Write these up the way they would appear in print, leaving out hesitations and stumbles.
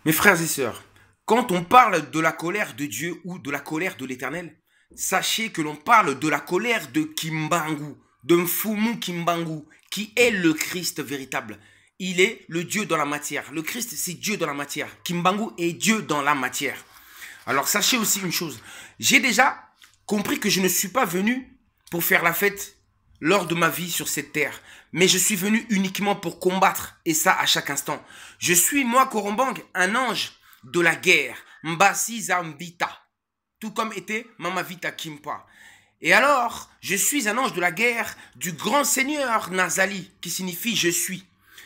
Mes frères et sœurs, quand on parle de la colère de Dieu ou de la colère de l'Éternel, sachez que l'on parle de la colère de Kimbangu, de Mfumu Kimbangu, qui est le Christ véritable. Il est le Dieu dans la matière. Le Christ, c'est Dieu dans la matière. Kimbangu est Dieu dans la matière. Alors sachez aussi une chose, j'ai déjà compris que je ne suis pas venu pour faire la fête lors de ma vie sur cette terre, mais je suis venu uniquement pour combattre, et ça à chaque instant. Je suis, moi, Korombang, un ange de la guerre, Mbasi Zambita, tout comme était Mama Vita Kimpa. Et alors, je suis un ange de la guerre du grand seigneur Nazali, qui signifie je suis,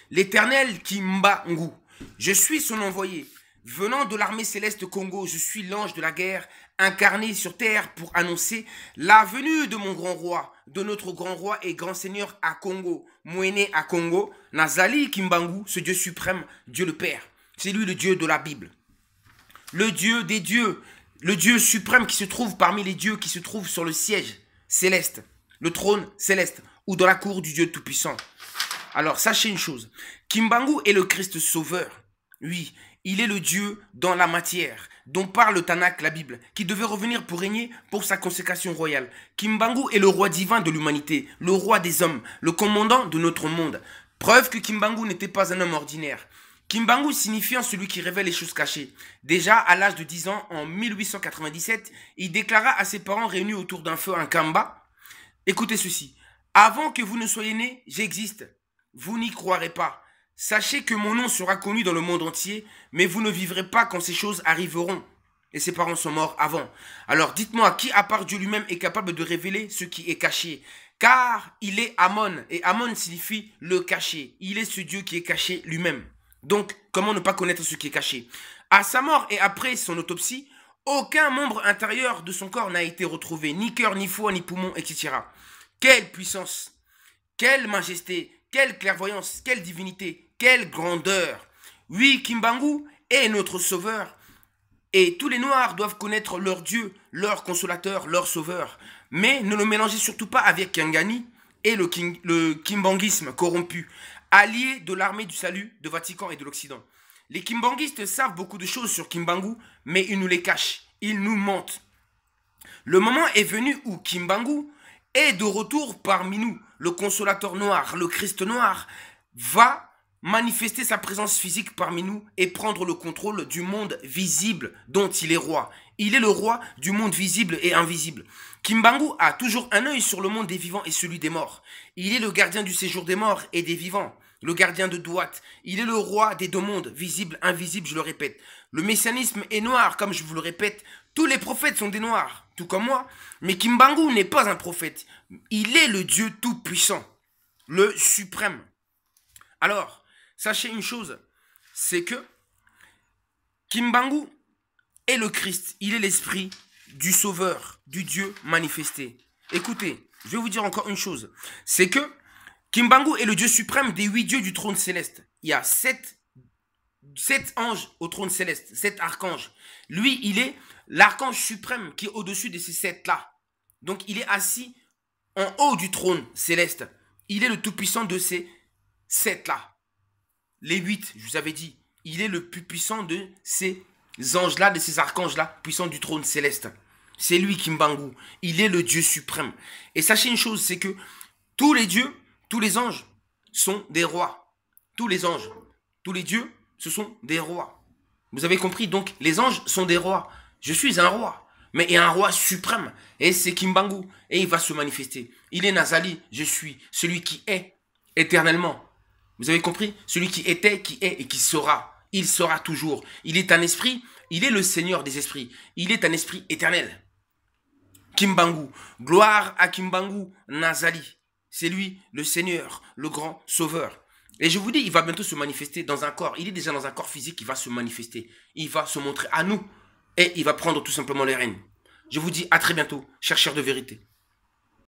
l'éternel Kimbangu. Je suis son envoyé. Venant de l'armée céleste Congo, je suis l'ange de la guerre, incarné sur terre pour annoncer la venue de mon grand roi, de notre grand roi et grand seigneur à Congo, Mwene à Congo, Nazali Kimbangu, ce Dieu suprême, Dieu le Père. C'est lui le Dieu de la Bible. Le Dieu des dieux, le Dieu suprême qui se trouve parmi les dieux qui se trouvent sur le siège céleste, le trône céleste, ou dans la cour du Dieu Tout-Puissant. Alors, sachez une chose, Kimbangu est le Christ sauveur. Oui, il est le Dieu dans la matière, dont parle le Tanakh, la Bible, qui devait revenir pour régner pour sa consécration royale. Kimbangu est le roi divin de l'humanité, le roi des hommes, le commandant de notre monde. Preuve que Kimbangu n'était pas un homme ordinaire. Kimbangu signifiant celui qui révèle les choses cachées. Déjà, à l'âge de 10 ans, en 1897, il déclara à ses parents réunis autour d'un feu un kamba. Écoutez ceci. Avant que vous ne soyez nés, j'existe. Vous n'y croirez pas. Sachez que mon nom sera connu dans le monde entier, mais vous ne vivrez pas quand ces choses arriveront. Et ses parents sont morts avant. Alors dites-moi, qui à part Dieu lui-même est capable de révéler ce qui est caché? Car il est Amon, et Amon signifie le caché. Il est ce Dieu qui est caché lui-même. Donc, comment ne pas connaître ce qui est caché? À sa mort et après son autopsie, aucun membre intérieur de son corps n'a été retrouvé, ni cœur, ni foie, ni poumon, etc. Quelle puissance! Quelle majesté! Quelle clairvoyance, quelle divinité, quelle grandeur. Oui, Kimbangu est notre sauveur. Et tous les Noirs doivent connaître leur Dieu, leur consolateur, leur sauveur. Mais ne le mélangez surtout pas avec Kiangani et le kimbanguisme corrompu, allié de l'armée du salut, de Vatican et de l'Occident. Les kimbanguistes savent beaucoup de choses sur Kimbangu, mais ils nous les cachent, ils nous mentent. Le moment est venu où Kimbangu est de retour parmi nous. Le consolateur noir, le Christ noir, va manifester sa présence physique parmi nous et prendre le contrôle du monde visible dont il est roi. Il est le roi du monde visible et invisible. Kimbangu a toujours un œil sur le monde des vivants et celui des morts. Il est le gardien du séjour des morts et des vivants, le gardien de Douat. Il est le roi des deux mondes, visible, invisible, je le répète. Le messianisme est noir, comme je vous le répète. Tous les prophètes sont des noirs, tout comme moi. Mais Kimbangu n'est pas un prophète. Il est le Dieu tout-puissant, le suprême. Alors, sachez une chose, c'est que Kimbangu est le Christ. Il est l'esprit du Sauveur, du Dieu manifesté. Écoutez, je vais vous dire encore une chose. C'est que Kimbangu est le Dieu suprême des 8 dieux du trône céleste. Il y a 7 anges au trône céleste, 7 archanges. Lui, il est l'archange suprême qui est au-dessus de ces 7-là. Donc, il est assis en haut du trône céleste. Il est le tout-puissant de ces 7-là. Les 8, je vous avais dit. Il est le plus puissant de ces anges-là, de ces archanges-là, puissants du trône céleste. C'est lui, Kimbangu. Il est le Dieu suprême. Et sachez une chose, c'est que tous les dieux, tous les anges sont des rois. Tous les anges, tous les dieux, ce sont des rois. Vous avez compris? Donc, les anges sont des rois. Je suis un roi. Mais il y a un roi suprême. Et c'est Kimbangu. Et il va se manifester. Il est Nazali. Je suis celui qui est éternellement. Vous avez compris? Celui qui était, qui est et qui sera. Il sera toujours. Il est un esprit. Il est le Seigneur des esprits. Il est un esprit éternel. Kimbangu. Gloire à Kimbangu Nazali. C'est lui, le Seigneur, le grand sauveur. Et je vous dis, il va bientôt se manifester dans un corps. Il est déjà dans un corps physique, il va se manifester. Il va se montrer à nous. Et il va prendre tout simplement les rênes. Je vous dis à très bientôt, chercheurs de vérité.